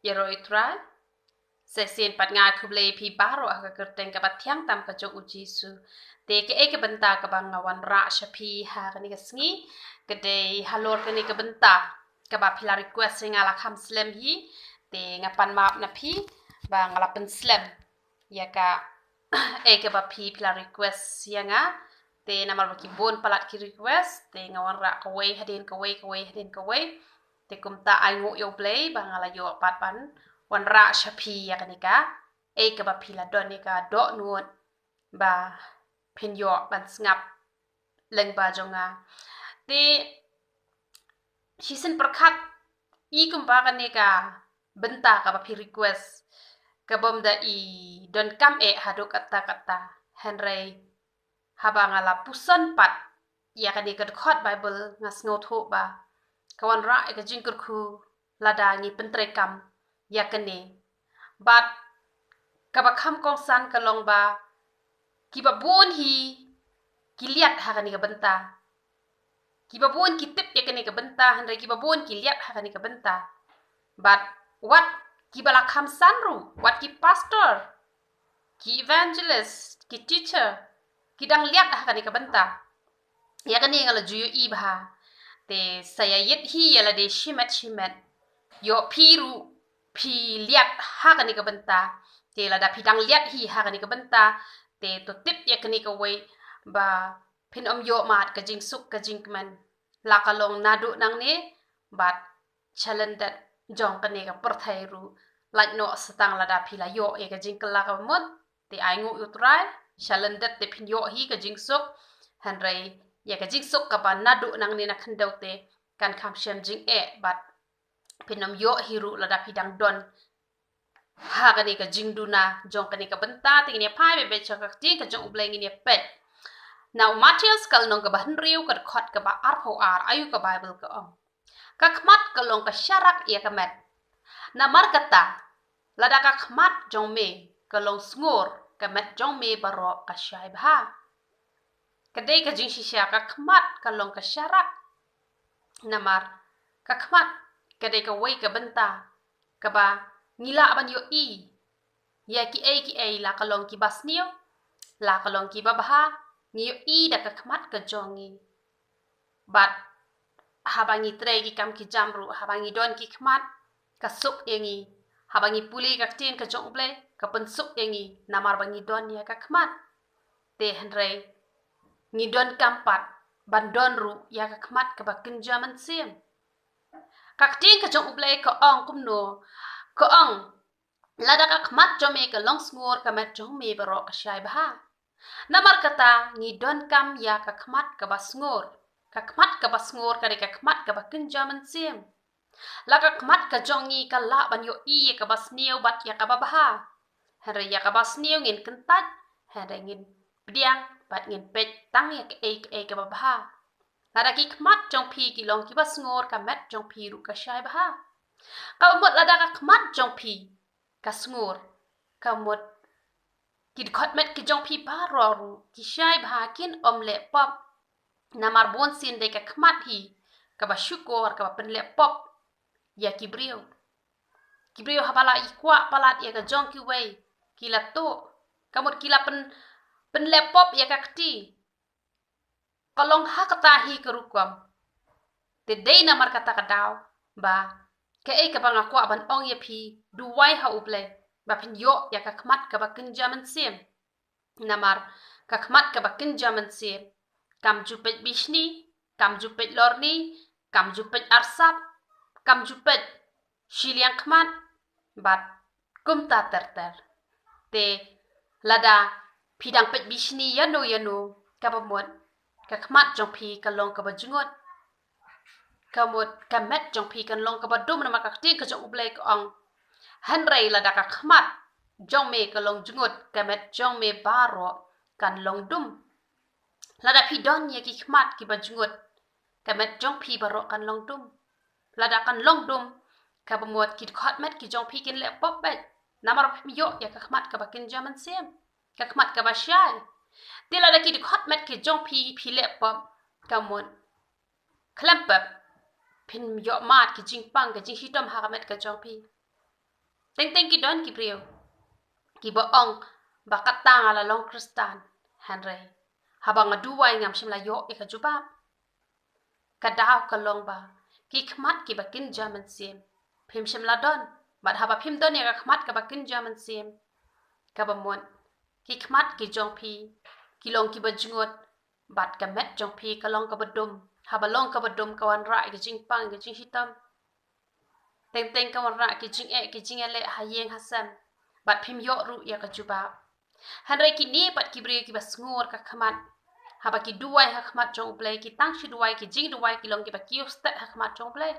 Yero itrai, sesien pat nga kuble pi baro aga kerteng ka batyang tam ka jong uji su. Te ke eke benta ka bang ngawan ra shapi ha kani ka sngi, kede halor kani ka benta ka ba pila request ngala kham slam hi, te ngapan map na pi ba ngala pen slam. Ya ka eke ba pi pila request yanga, te namal baki bon palat ki request, te ngawan ra kawai hadin kawai hadin kawai. Te kumta ai ngu yo play ba ngala yo pat pan wan ra shapi ya kanika e ka ba pila don ka do nuot ba pin yo ban ngap leng ba jonga te hisen perkat I kumpa kanika benta ka ba pi request ka bom da I don kam hado kata Henry haba ngala puson pat ya kanika khot bible ngas ngotho ba kawan ra ka jingkur khu lada ngi pentrekam ya kene bat kaba kham kong san kalong ba kiba bon hi kiliat ha kani ka benta kiba bon kitip ya kani ka benta handai kiba bon kiliat ha kani ka benta but what kiba la kham san ru what ki pastor ki evangelist ki teacher kidang liat ha kani ka benta ya kani ngala juyu I ba te saya yet hi yala de shimet yo piru pi liat ha kani ka benta te la da pidang liat hi ha kani ka benta te to tip ya kani ka wei ba pin yo mat ka jing suk ka jing man la ka long nadu nang ne bat chalendat jong kani ka perthai ru like no setang la da pila yo ka jing kala ka mot te ai ngu utrai chalendat te pin yo hi ka jing suk hanrai ya ka jing suk ka ba nadu nang ne na khandau te kan kham shem jing bat pinom yo hiru lada pidang don ha kani ka jingduna jong kani ka benta tingni pai be chak ting ka jong ubleng ni pet now Matthias kal nong ka ban riu ka khot ka ba arpo ayu ka bible ka ka khmat ka long ka syarak ya ka met na mar kata lada ka khmat jong me ka long sngur ka met jong me baro ka syai ba kadai ka jing shisha ka khmat ka long ka syarak namar ka khmat kadai ka wei ka benta ka ba ngila ban yo I ya ki la kalong ki basnio la kalong ki babaha ngi yo I da ka khmat ka jongi bat habangi tre ki kam ki jamru habangi don ki khmat ka suk yengi habangi puli ka tin ka jong ble ka pensuk yengi namar bangi don ya ka khmat te henrei ngi don kampat ban don ru ya ka khmat ka ba kinjaman sim kak ting ka jong ublay ka ong kumno ka ong lada ka khmat jome ka long sngur ka met jong me baro ka syai ba namar kata ngi don kam ya ka khmat ka basngur ka khmat ka basngur ka ka khmat ka ba kinjaman sim la ka khmat ka jongi ka la ban yo I ka basniu bat ya ka ba hare ya ka basniu ngin kentat hare ngin biang bat ngin pet tang ya ka ka ba lada ki khmat jong pi ki long ki basngor ka met jong pi ru ka syai ba ka mot lada ka khmat jong pi ka sngur ka mot ki khot met ki jong pi ba ro ru ki syai ba kin le pop namar bon sin de ka khmat hi ka ba syukur ka ba pen le pop ya ki brio habala I kwa palat ya ka jong ki wei ki la to ka mot ki la pen le pop ya ka kti kalong ha kata hi kerukwam te dei na mar kata kadau ba ke ka bang akwa ban ong ye pi duwai ha uble ba pin yo ya ka khmat ka ba kinjaman sim namar ka khmat ka ba kinjaman sim kam jupet bishni kam jupet lorni kam jupet arsap kam jupet shiliang khmat bat kumta terter te lada pidang pet bishni yano ka ba mot ka khmat jong pi ka long ka ba jungot ka mot ka met jong pi kan long ka ba dum na ma ka ting ka jong ublai ka ong hanrei la da ka khmat jong me ka long jungot ka met jong me baro kan long dum la da pi don ye ki khmat ki ba jungot ka met jong pi baro kan long dum la da kan long dum ka ba mot ki khot met ki jong pi kin le pop bet namar yo ya ka khmat ka ba kin jaman sem ka khmat ka ba syai tila da ki khot met ki jong pi le pop ka mot klempep pin yo mat ki jing pang ka jing hitom ha met ka jong pi Teng ki don ki brio. Ki boong bakatang ala long kristan. Henry. Habang aduway ngam shimla yo ika jubab. Kadaw kalong ba. Ki khmat ki bakin jaman sim. Pim shimla don. Bat haba pim don ya khmat ka bakin jaman sim. Kabamon. Ki khmat ki jong pi. Ki long ki bajungot. Bat ka met jong pi ka long ka badum. Haba long ka badum kawan ra ki jing pang ki jing hitam. Teng kawan ra ki jing ele hayeng hasam. Bat pim yo ru ya ka jubab. Hanrai ki ni pat ki brio ki bas ngor ka khmat. Haba ki duwai ha khmat jong play ki tang shi duwai ki jing duwai ki long ki ba ki ustat ha khmat jong play.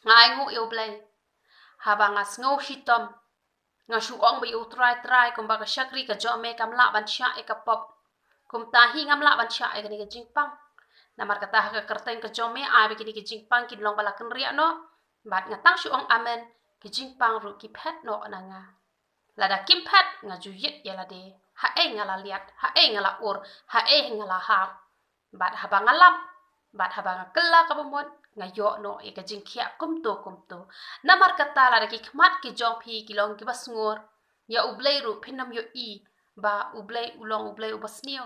Ngai ngu yo play. Haba ngas ngau hitam. Nga shuong ba yu try kum ba ka shakri ka jome kam la ban sha e ka pop. Kum tahi ngam la ban sha e ka ni ka jing pang. Namar kata ha ka kerteng ka jome ai ba ki ni ka jing pang ki long bala kan ria no. Bat nga tang shuong amen ki jing pang ru ki pet no na nga. Lada kim pet nga ju yit ya la de. Ha e nga la liat, ha e nga la ur, ha e nga la hap. Bat haba nga lap, bat haba nga kela ka bumot. Nga yo no e ka jing kia kumto. Namar kata la da ki khmat ki jong pi ki long ki bas ngor. Ya ublay ru pinam yo i. Ba ublay ulong ublay ubas niyo.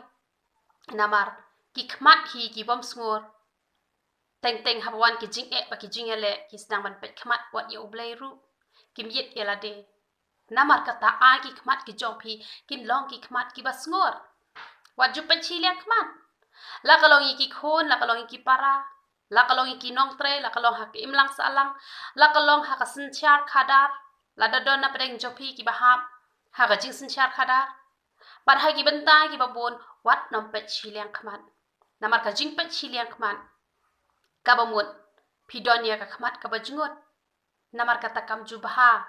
Namar ki khmat hi ki bom ngor. Teng habawan ki jing ba ki jing ele ki sedang ban pet khmat wat ya ublay ru. Kim yit ya la de. Namar kata ai ki khmat ki jong pi kin long ki khmat ki bas ngor. Wat ju pen chi liang khmat. La kalong i ki khon, la kalong i ki para. La kalong iki nong tre, la kalong hak imlang salang, la kalong hak senchar khadar, la dadon na pedeng jopi ki bahap, hak jing senchar khadar. Pat hagi bentai ki babon wat nom pet chiliang khmat. Namar ka jing pet chiliang khmat. Ka bamut pidon ya ka khmat ka bajungot. Namar kata kam jubaha,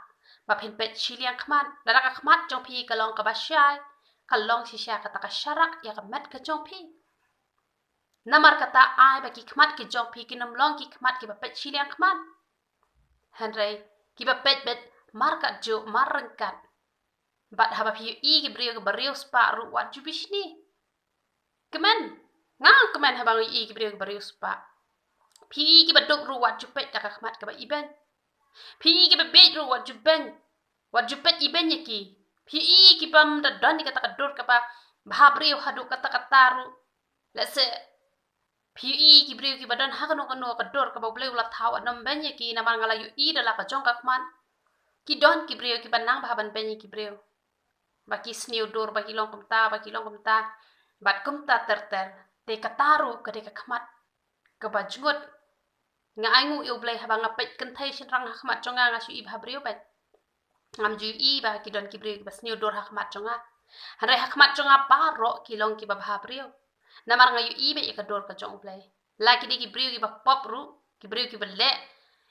ba pin pet chiliang khmat, la ka khmat jopi kalong ka basyai, kalong sisya kata ka syarak ya ka met ka jopi. Namar kata ai ba ki khmat ki jong pi ki nam long ki khmat ki ba pet chiliang khmat. Henry ki ba pet bet markat jo marangkat. Bat haba pi i ki brio ki brio spa ru wat ju bishni. Kemen ngang kemen haba i ki brio ki brio spa. Pi ki ba dok ru wat ju pet ka khmat ka ba iben. Pi ki ba bet ru wat ju ben. Wat ju pet iben ye ki. Pi i ki pam da don ni kata ka dor ka ba ba brio hadu kata ru. Let's say Pi ki brio ki badan hakano kano ka dor ka bablay ulat hawa nam benye ki namar ngala yu i dala ka jong ka kman. Ki don ki brio ki banang bahaban benye ki brio. Ba ki sniu dor ba ki long kumta bat kumta ter te kataru ka de ka kmat ka bajngut. Nga aingu yu blay haba nga pet kentai shin rang hakmat jonga nga shu i ba brio bet. Ngam ju i ba ki don ki brio ki ba sniu dor hakmat jonga. Hanrai hakmat jonga paro ki long ki ba brio. Namar nga yu ibe ya kador ka jong play. La ki di ki brio ki ba pop ru, ki brio ki ba le.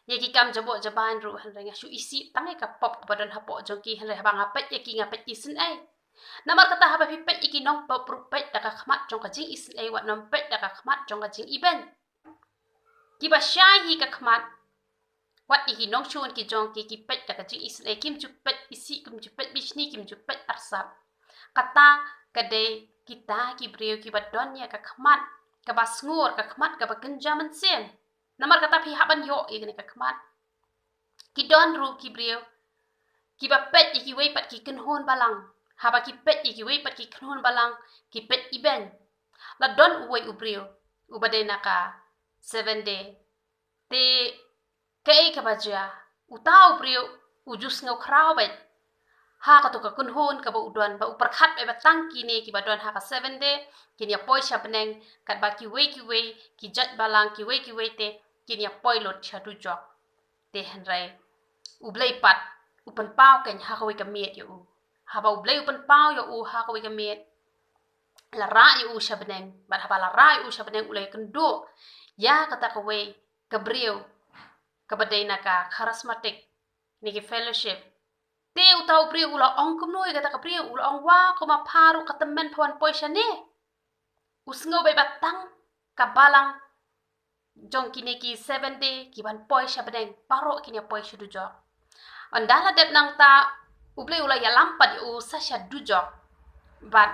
Ya ki kam jabo jaban ru hanre nga shu isi tangai ka pop ka badan hapo jong ki hanre haba ngapet ya ki ngapet isin ay. Namar kata haba pi pet iki nong pop ru pet da ka khmat jong ka jing isin ay wat nom pet da ka khmat jong ka jing iben. Ki ba syai hi ka khmat. Wat iki nong shun ki jong ki pet da ka jing isin ay kim ju pet isi kim ju pet bishni kim ju pet arsap. Kata kade kita ki brio ki badon ya ka khmat ka basngur ka khmat ka bakenjaman sen. Namar kata pi haban yo igni ka khmat. Ki don ru ki brio ki ba pet iki wei pat ki kenhon balang. Haba ki pet iki wei pat ki kenhon balang ki pet iben. La don uwei ubrio ubade naka 7 day. Te kei ka baja utau brio ujus ngau krau bet. Ha ka to ka kunhon ka ba udon ba uperkhat ba batang kini ki badon ha ka 7 day kini ya poi sha beneng kat ba ki wei ki jat balang ki wei te kini ya poi lot sha du jok te henrai ublei pat upan pau ken ha ka wei ka miet yo ha ba ublei upan pau yo ha ka wei ka miet la ra yo sha beneng ba ha ba la ra yo sha beneng ulai kendo ya kata ka wei ka brio ka badena ka charismatic ni ki fellowship. Te utau brio ula ong kumnoi kata ka brio ula ong wa kuma paru katamen pawan poisha ne. Usngo be batang ka balang jong kini ki 7 day ki ban poisha bedeng paro kini poisha dujok. Andala dep nang ta uble ula ya lampad u sasha dujok. But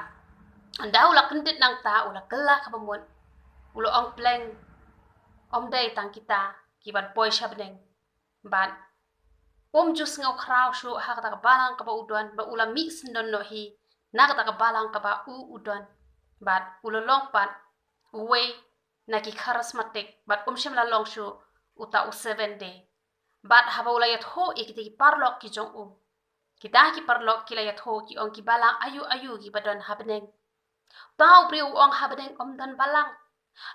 anda ula kendit nang ta ula kelah ka bamon. Ula ong pleng om day tang kita ki ban poisha bedeng. But Jus ngau krau shu ha kata balang ka ba udon ba ula mix ndon no hi na kata balang ka ba udon bat ula long pat uwe na ki charismatic bat shim la long shu uta u 7 day bat haba ula yat ho ikiti parlok ki jong kita ki parlok ki la yat ho ki ong ki balang ayu ki badon habneng tau priu ong habneng dan balang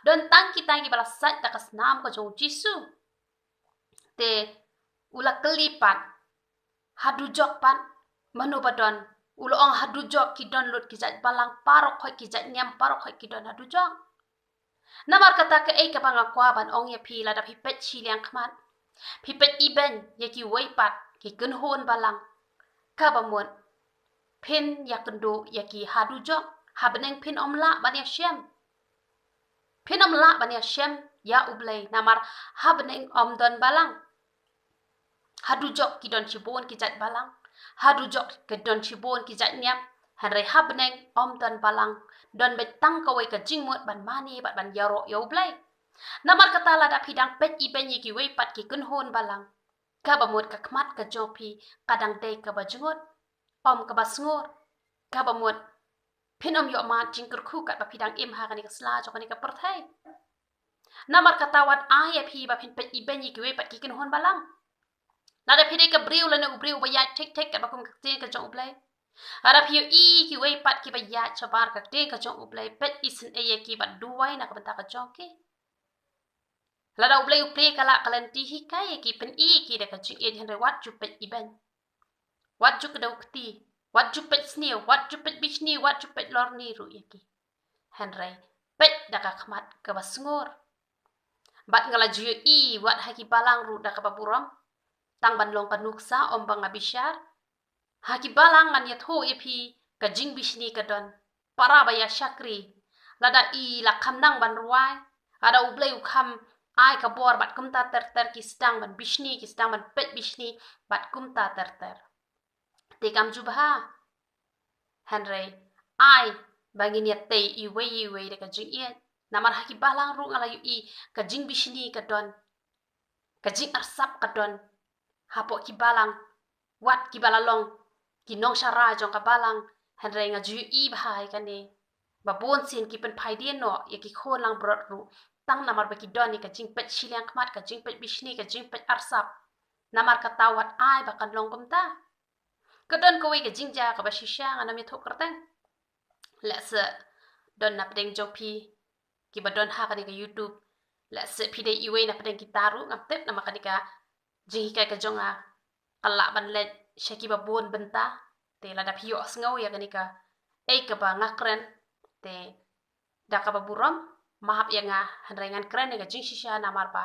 don tang ki balas sat takas nam ko jong jisu te ula kelipat hadujok pan manu badon ulo ong hadujok ki don lut ki jat balang parok khoi ki jat Niam parok khoi ki don hadujok namar kata ke ka pangakwa ban ong ye phi la da phi pet chi liang khmat phi pet iben ye ki wei pat ki kun hon balang ka bamon pin ya kendo ye ki hadujok habneng pin omla ban ya shem pin omla ban ya shem ya ublei namar habneng don balang hadujok ki don chibon ki jat balang hadujok ki don chibon ki jat Niam hanrei habneng don balang don betang kawai ka jingmut ban mani bat ban yaro yo blai namar kata la da pidang pet iben ki wei pat ki kun hon balang ka bamut ka khmat ka jopi kadang dei ka bajungot ka basngur ka bamut pinom yo ma jingkur khu ka ba pidang im ha kani ka sla jo kani ka perthai namar kata wat aye phi ba pin pet iben ki wei pat ki kun hon balang nada pide ka briu la na ubriu ba ya tek tek ka ba kum ka ka jong ublai ada piu ki wei pat ki ba ya chabar ka ka jong ublai pet isin eye ki ba duwai na ka benta ka jong ki la da ublai kala kalan ti hi kai ki pen ki da ka jing hen wat ju pet iben wat ju ka ukti wat ju pet snew wat ju pet bishni wat ju pet lorni ru ki henrai pet da ka khmat ka ba sngor bat ngala ju wat ha ki balang ru da ka ba buram tang ban long panuksa bang abishar haki balang an yat ho epi ka jing bishni ka don para baya shakri lada la khamnang ban ruai ada ublei ukham ai ka bor bat kumta ter ki stang ban bishni ki stang ban pet bishni bat kumta ter te kam jubha henry ai bangin yat te i wei de ka jing ye namar haki balang ru ngala yu ka jing bishni ka don ka jing arsap ka don hapo ki balang wat ki balalong ki nong shara jong ka balang henre nga ju bhai kane babon sin ki pen phai dien no ye ki khon lang brot ru tang namar ba ki doni ka jing pet shiliang khmat ka jing pet bishni ka jing pet arsap namar ka tawat ai ba kan long kumta ka don ko we ka jing ja ka ba shisha nga mi thok kartang la se don na pedeng jopi ki ba don ha ka ni ka youtube la se pide iwe na pedeng ki taru ngap tep na makani ka jing ka jonga kala ban let shaki ba bon benta te la da pio sngaw ya ganika ka ba ngakren te da ka ba buram mahap ya nga hanrengan kren ga jing shisha na marpa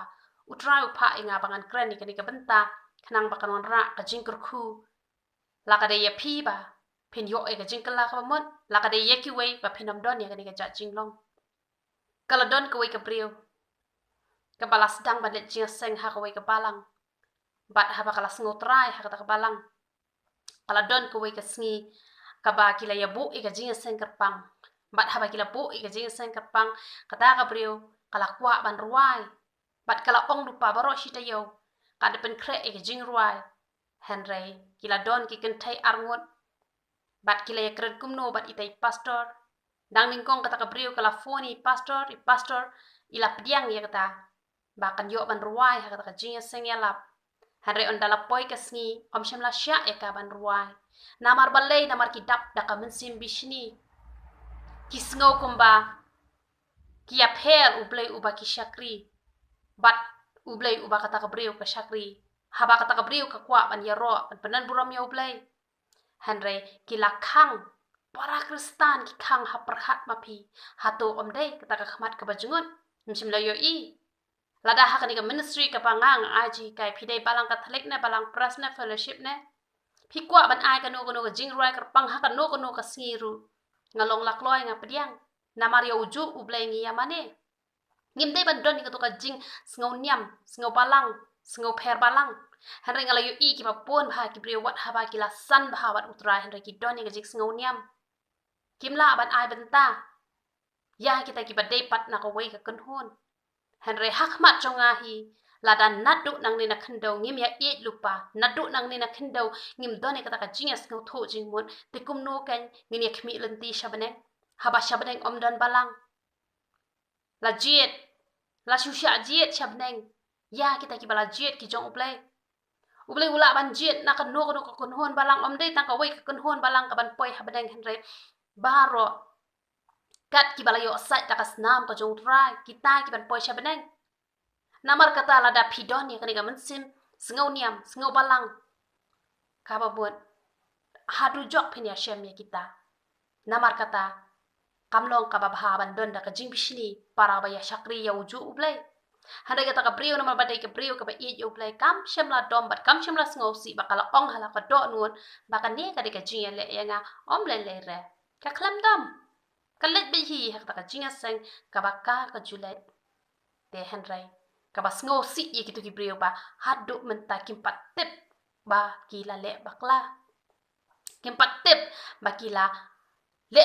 utra upha inga bangan kren ni ganika benta khnang ba kanon ra ka jing kurkhu la ka de ya phi ba pin yo ga jing kala ka mon la ka de ya ki wei ba pinam don ya ganika ja jing long kala don ka wei ka brio ka balas dang ba let jing seng ha ka wei ka balang bat haba kala snotrai ha ka balang kala don ko wei ka sngi ka ba kila ya bu ka jing seng kerpang bat haba kila bu ka jing seng kerpang kata ka brio kala kwa ban ruai bat kala ong lupa baro shita yo ka de pen kre ka jing ruai henry kila don ki ken thai arngot bat kila ya kred kumno bat itai pastor dang ningkong kata ka brio kala phone pastor ila pediang ya kata ba kan yo ban ruai ha kata ka jing seng ya lap Henry ondala poi ka sngi sham la sha ka ban ruai namar balei namar ki dap da ka mensim bishni ki sngo kumba ki apel ublei uba ki shakri bat ublei uba kata ka brio ka shakri haba kata ka brio ka kwa ban yaro penan buram ya ublei Henry ki la khang para kristan ki khang ha perhat mapi hato omdei kata ka khmat ka bajungut shim la yo lada ha kani ka ministry ka pangang aji kai phidei balang ka thalek ne balang prasna fellowship ne phikwa ban ai ka no ka jing ruai ka pang ha ka no ka siru ngalong lakloi nga pediang namar yo uju ublai ngi yamane ngim dei ban don ka to ka jing sngo Niam sngo balang sngo pher balang hanre ngala yo ki ba pon bha ki brio wat ha ba ki la san bha wat utra hanre ki don ka jing sngo Niam kimla ban ai benta ya kita ki ba dei pat na ko wei ka kun hon Henry hakmat jonga hi ladan nadu nang ni na kendo ngim ya it lupa nadu nang ni na kendo ngim doni kata ka jingas ngau tho jing mun tikum no kan ngin ya khmi lenti shabane haba shabane om don balang la jiet la shusha jiet shabane ya kita ki bala jiet ki jong ublay ula ban jiet na kan no ko kon hon balang om dei tang ka wei kon hon balang ka ban poi habane henre baro kat ki bala yo sait takas nam ka jong trai kita ki ban poi shabane namar kata lada pidon ya kani gamen sim sengau niam sengau balang kaba buat hadu jok pin ya shem ya kita namar kata kamlong kaba bahaban don da ka jing bishni para ba ya shakri ya uju ublay handai kata ka brio namar badai ka brio ka ba i ya ublay kam shem la dom bat kam shem la sengau si bakala ong hala ka do nuon baka ne ka de ka jing ya le ya nga om le le re ka klam dom ka let bi hi ha ka jing ya seng ka ba ka julet te handai kabas ngo si ye kitu kibriyo ba hadu menta kimpat tip ba kila le bakla kimpat tip ba kila le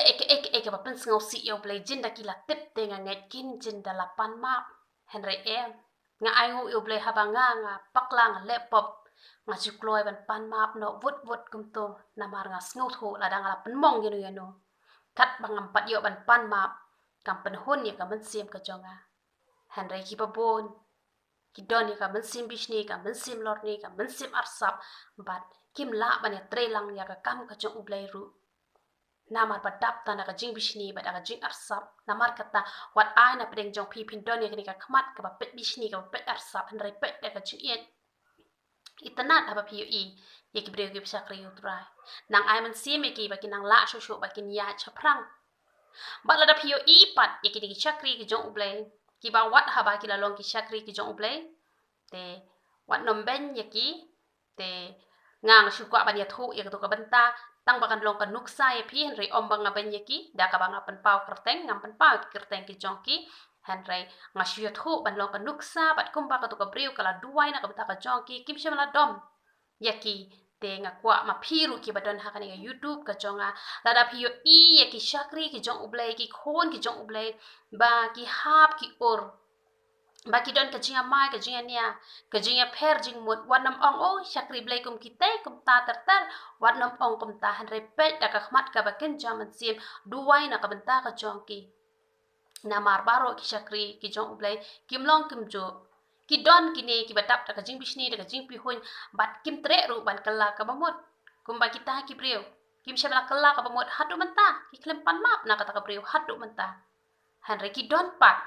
ek ba pens ngo si yo play jinda kila tip te nga nget kin jinda lapan ma henry em nga ai ngo yo play haba nga pakla nga laptop nga chukloi ban pan map no vut kum to namar nga ngo tho la dang la pen mong yeno kat bangam pat yo ban pan map kam pen hun ye kam sim ka jonga henry ki babon kidon ka mensim bishni ka mensim lorni ka mensim arsap bat kim la banya trelang ya ka kam ka jong ublay ru namar badap ta na ka jing bishni bat ka jing arsap namar kata wat ai na pedeng jong pi pin don ya ka khamat ka ba pet bishni ka pet arsap handrai pet ka jing yen itanat aba pi i ye ki breu ki sakri utrai nang ai mensim ki ba kinang la shu ba kin ya chaprang ba la da pi i pat ye ki sakri ki jong ublay ki ba wat haba ki la long ki sakri ki jong ublay te wat nom ben yaki te ngang shu kwa ban ya thu ya to ka banta tang bakan long kan nuksa ya phi henry om bang ben yaki da ka bang pen pau kerteng ngam pen pau kerteng ki jong ki henry nga shu ya thu ban long kan nuksa bat kum ba ka to ka briu kala duai na ka bata ka jong ki kim shem la dom yaki te nga kwa ma phiru ki badon ha kan ya youtube ka jonga la da phi yo i yaki sakri ki jong ublay ki khon ki jong ublay ba ki hap ki or baki don ka jinga mai ka jinga nia ka jinga pher jing mut wanam ong o sakri blai kum kite kum ta ter wanam ong kum ta han repet da ka khmat ka bakin jaman sim duwai na ka benta ka jongki na mar baro ki sakri ki jong blai kim long kim jo ki don ki ne ki batap da ka jing bishni da ka jing pi hun bat kim tre ru ban kala ka bamut kum ba kita ki priu kim shabla kala ka bamut hatu menta ki klem pan map na ka ta ka priu hatu menta han re ki don pat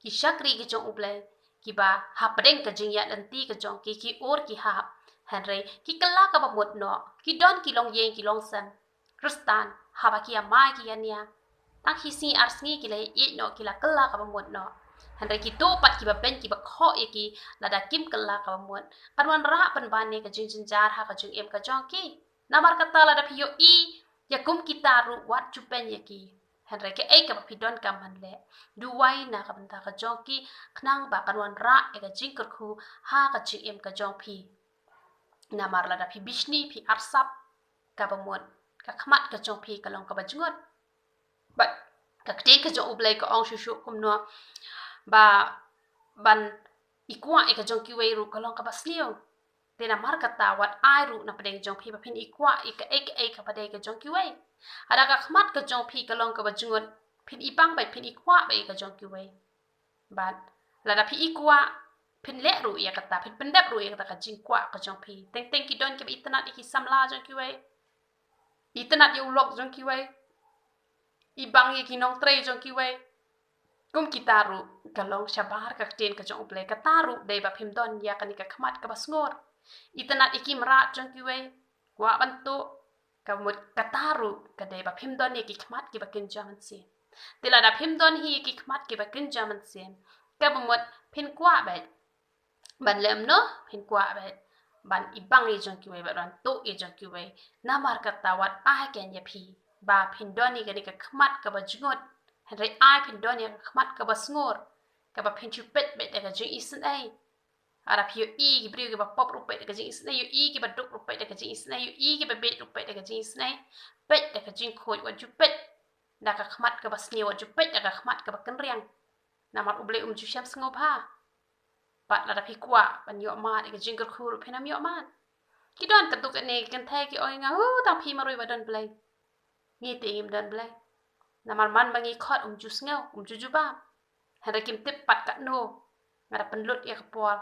ki sakri ki jong ublay ki ba hapdeng ka jing ya lenti ka jong ki or ki hap henry ki kala ka bamut no ki don ki long yen ki long san kristan haba ki amai ki yania tak hi si arsngi ki le i no ki la kala ka bamut no henry ki to pat ki ba ben ki ba kho ye ki la da kim kala ka bamut kanwan ra pan ban ne ka jing jin jar ha ka jing em ka jong ki namar kata la da phi yo i ya kum kita ru wat chu pen ye ki henry ke ei ka pidon kam hanle duwai na ka banta ka jongki knang ba kanwan ra e ka jingker khu ha ka jing em ka jong pi na marla da pi bishni pi arsap ka bamon ka khmat ka jong pi ka long ka bajngot ba ka kte ka jong ublai ka ong shu kum no ba ban ikwa e ka jong ki wei ru ka long ka baslio te na mar kata wat ai ru na pedeng jong pi ba pin ikwa e ka padai ka jong ki wei ada ka khmat ka jong pi ka long ka bajngot pin ipang bai pin ikwa bai ka jong ki wei bat la da pi ikwa pin le ru ya kata pin pendap ru ya kata ka jing kwa ka jong pi teng ki don ki itanat ki samla jong ki wei itanat yu lok jong ki wei ibang ye ki nong tre jong ki wei kum kita ru ka long shabar ka ten ka jong ple ka taru dei ba phim don ya ka ni ka khmat ka basngor itanat ikim ra jong ki wei kwa bantu ka mut kataru ka dei ba phim don ye ki khmat ki ba kin jaman si tila da phim don hi ki khmat ki ba kin jaman si ka ba mut phin kwa ba ban lem no phin kwa ba ban ibang ye jong ki wei ba ran to ye jong ki wei namar kata wat ai ken ye phi ba phin don ni ka ni ka khmat ka ba jingot henry ai phin don ye khmat ka ba snor ka ba phin chu pet bet ka jing isin ai ara phi i ki bri ki ba pop rupai ka jing isna yu i ki ba duk rupai ka jing isna yu i ki ba bet rupai ka jing isna pet ka jing khoi wa ju pet da ka khmat ka ba sni wa ju pet da ka khmat ka ba kan riang na mar uble ju sham sngo pha pat la da pi kwa ban yo mat ke jing kur pinam yo mat ki don ka tuk ane kan thai ki oi nga tang pi marui ba don blai ngi te im don blai na mar man bangi khot jingsngew juju ba hada kim tip pat ka no ngara penlut ya ka pol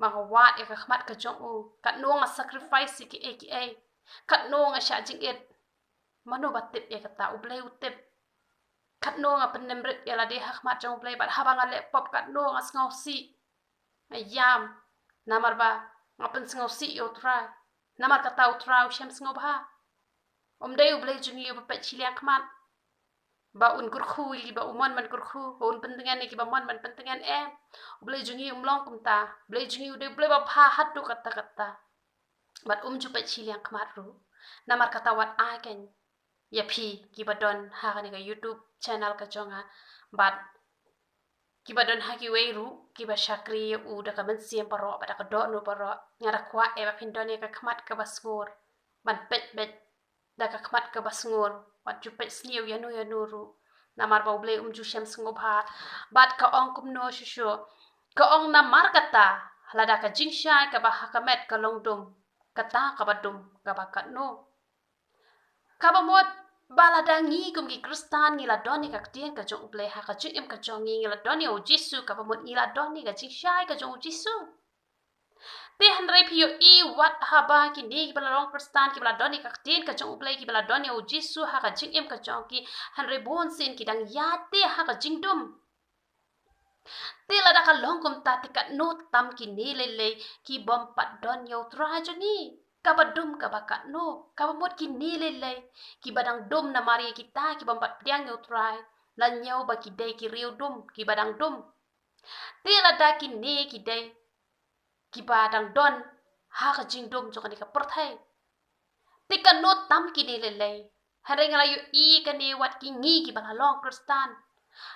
mang wat ya ka khmat ka jong u kat no nga sacrifice ki e kat no nga sha jing et mano batip ya ka ta u blai u tip kat no nga penemrit ya la de khmat jong blai bat haba nga le pop kat no nga sngaw si ayam namar ba ngapen sngaw si yo try namar ka tau try shem sngaw ba dei u blai jung yu ba pet chiliang khmat ba un kur khu li ba umon man kur khu ba un pentengan ni ki ba mon man pentengan blai jung yu mlong kum ta blai jung yu de blai ba pha hat tu kata bat ju pet chiliang khmat ru namar kata wat ai ken ya phi ki ba don ha ka ni ka YouTube channel ka jonga bat ki ba don ha ki wei ru ki ba shakri u da ka ben siem paro ba da ka do no paro ngara kwa e ba phin don ka khmat ka ba sngor ban pet da ka khmat ka ba sngor wat ju pet sniu ya no ru namar ba blai ju shem sngo bha bat ka ong kum no shu ka ong na mar kata lada ka jingsha ka ba ha ka met ka long dum kata ka ba dum ka ba kat no ka ba mod balada ngi kum ki kristan ngi la doni ka tien ka jong blai ha ka ju em ka jong ngi la doni o jisu ka ba mod ngi la doni ka jingsha ka jong jisu te handrai pio i wat haba ki ni ki bala long kristan ki bala doni ka tien ka jong blai ki bala doni o jisu ha ka jing em ka jong ki handrai bon sin ki dang ya te ha ka jing dum te la da ka long kum ta te ka no tam ki ni le ki bom pat don yo tra jo ni ka ba dum ka ba ka no ka ba mod ki ni le ki badang dum na mari ki ta ki bom pat diang yo try la nyau ba ki dei ki riu dum ki badang dum te la da ki ni ki dei ki badang don ha ka jing dum jo ka ni ka perthai te ka no tam ki ni le hare ngala yu i ka ni wat ki ngi ki ba long kristan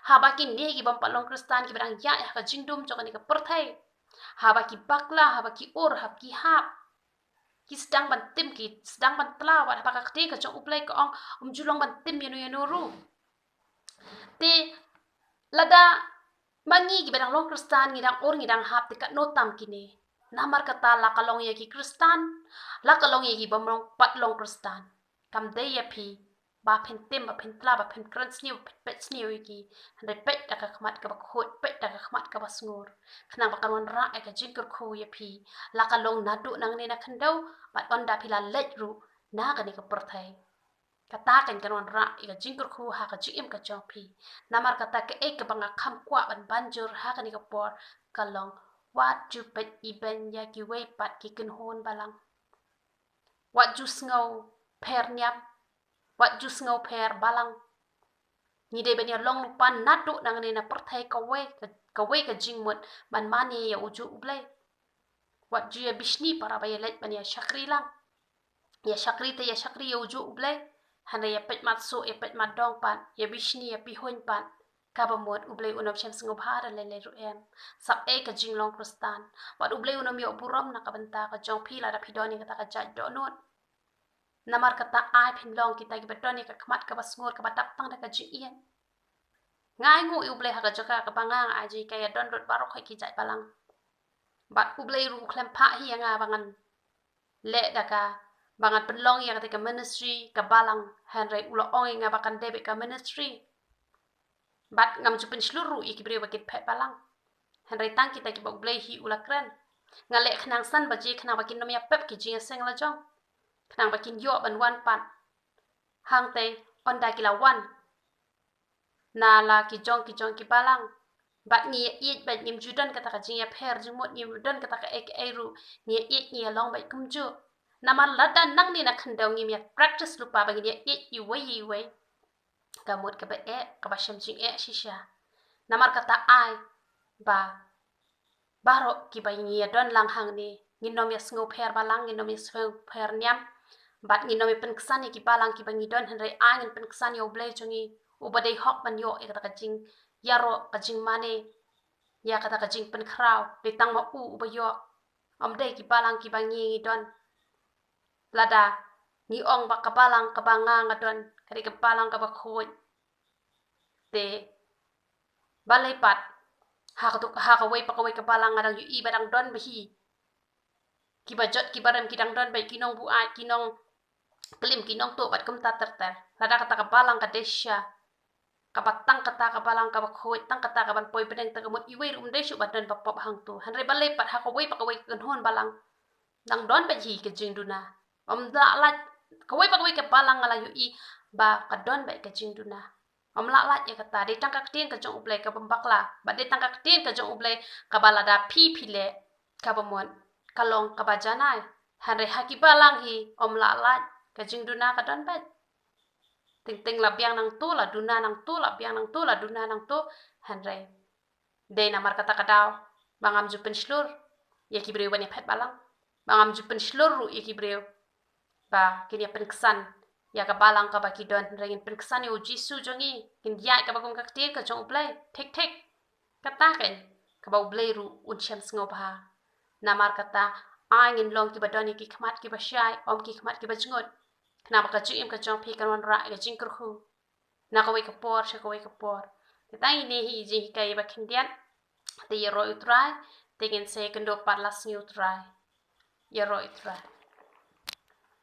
haba ki ne ki bam palong kristan ki barang ya ka jingdum jo kan ka perthai haba ki bakla haba ki or hab ki hap ki sedang ban tim ki sedang ban tla wa haba ka te ka jong uplai ka ong julong ban tim yanu ru te lada mangi ki barang long kristan ngidang or ngidang hap te ka no tam ki ne namar kata la kalong ya ki kristan la kalong ya ki bam long pat long kristan kam de ya phi ba phen tim ba phen tla ba phen kran sniu pet sniu ki handai pet da ka khmat ka ba khot pet da ka khmat ka ba sngur khna ba kan ra e ka jingkur khu ye phi la ka long na du nang ne na khandau ba on da phi la let ru na ka ni ka perthai ka ta kan ra e ka jingkur khu ha ka jim ka chong phi namar ka ta ka e ka banga kham kwa ban banjur ha ka ni ka por ka long wat ju pet i ben ya ki wei pat ki kin hon balang wat ju sngo per nyam wat jus ngau per balang ni de benya long pan natu nang ne na perthai ka we ka jingmut ban mani ya uju ublai wat ju ya bishni para ba ya let ban ya shakri lang ya shakri te ya shakri ya uju ublai hana ya pet mat so ya pet mat dong pan ya bishni ya pihon pan ka ba mod ublai unom shem singo bhara le ru em sap e ka jing long kristan wat ublai unom yo buram na ka banta ka jong phila da phidoni ka ta ka jaj do not namar kata ai phin long kita ki betoni ka khmat ka basngur ka batap tang da ka ji ien ngai ngu uble ha ka jaka ka bangang aji ka ya don rot barok ki jai balang bat uble ru klem pha hi nga bangan le da ka bangan penlong ya ka ministry ka balang han rai ulo ong nga bakan debe ka ministry bat ngam ju pen sluru i ki bre ba kit phe balang han rai tang kita ki ba uble hi ulakran ngale khnang san ba ji khna ba kin nom ya pep ki ji seng la jong nang bakin yo ban wan pan hang te on da kila wan na la ki jong ki balang bat ni ye bat nim judan kata ka jing ya pher jing mot nim judan kata ka ek eru ni ye long bai kum ju na mal lada nang ni na khandau ngim ya practice lupa ba ni ye i wei ka mot ka ba ka ba shem jing shisha na mar kata ai ba baro ki ba ni ya don lang hang ni nginom ya sngo pher balang nginom ya sngo pher nyam bat ngi nomi pen ksani ki palang ki bangi don henry angin pen ksani o blai chungi o badai hok ban yo e kata ka jing yaro ka jing mane ya kata ka jing pen kraw de tang ma u ba yo am dai ki palang ki bangi don lada ni ong ba ka palang ka banga ngadon kari ka palang ka ba khoi te balai pat Hakaway pakaway kabalang ngadang yu ibadang don bahi. Kibajot kibarem kidang don bay kinong buat kinong kelim kinong to bat kum taterter. Lada kata kabalang kadesya. Kabatang kata kabalang kabakhoy tang kata kaban poi bedeng tagamut iwe rum desu bat don bapop hang tu. Hanre balepat hakaway pakaway kanhon balang. Dang don bahi kejing duna. Lat kaway pakaway kabalang ngala yu i ba kadon bay kejing duna. Lat ya kata de tangkak tien kejong ublay kabambakla. Ba de tangkak tien kejong ublay kabalada pi pile kabamon kalong kabajanai. Hanre haki balang hi lat kejing duna kadon bay. Ting labiang nang tu la duna nang tu labiang nang tu la duna nang tu hanre. De namar kata kadau bangam jupen slur ya kibreu bani pet balang. Bangam jupen slur ru ya kibreu. Ba kini peniksan ya kabalang ka baki don rengin peniksan yu jisu jongi kin ya ka bagum kaktir ka jong ublay tek kata kan ka ba ublay ru unsyam sngo ba. Namar kata angin long ki badoni ki khmat ki basyai om ki khmat ki bajngot. Kenapa ka juim ka jong pi kan wan ra ka jing kurhu. Na ka wai ka por sha ka wai ka por. Kita ini hi ji ka ba kindian te ro utrai tegen se kendo parlas ni utrai. Ya ro utrai.